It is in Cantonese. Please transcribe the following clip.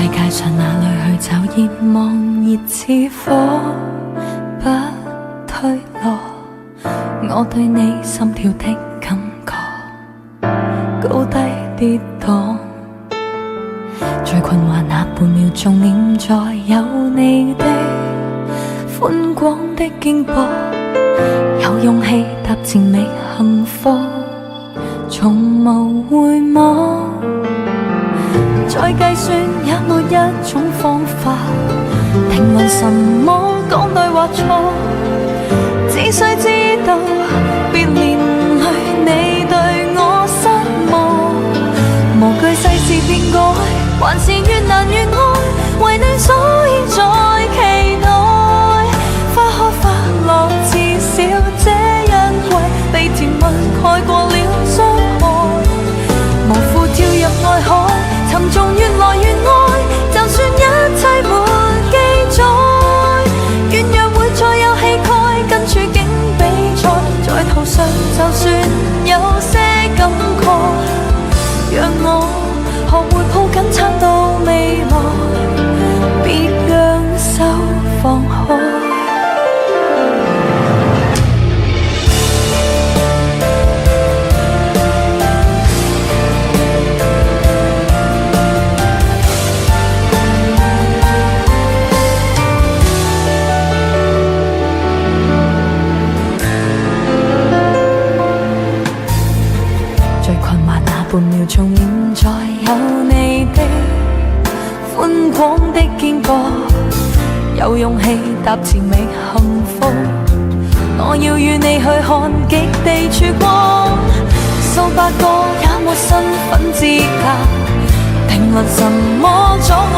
界上哪裏去找熱望熱似火，不退落。我對你心跳的感覺，高低跌宕。最困惑那半秒鐘，念在有你的寬廣的肩膊，有勇氣踏前覓幸福，從無回望。再計算也沒一種方法評論什麼講對或錯，只需知道別年裏你對我失望，無懼世事變改，還是越難越愛，為你所以在期待。花開花落至少這一季，被甜蜜蓋過了傷害，無負跳入愛海，沉重越來越愛，就算一切沒記載，軟弱會再有氣概，跟處境比賽，在途上就算有些感慨，讓我學會抱緊撐到未來，別讓手放開。半秒鐘念在有你的寬廣的肩膊，有勇氣踏前覓幸福。我要與你去看極地曙光，數百個也沒身份資格評論什麼阻礙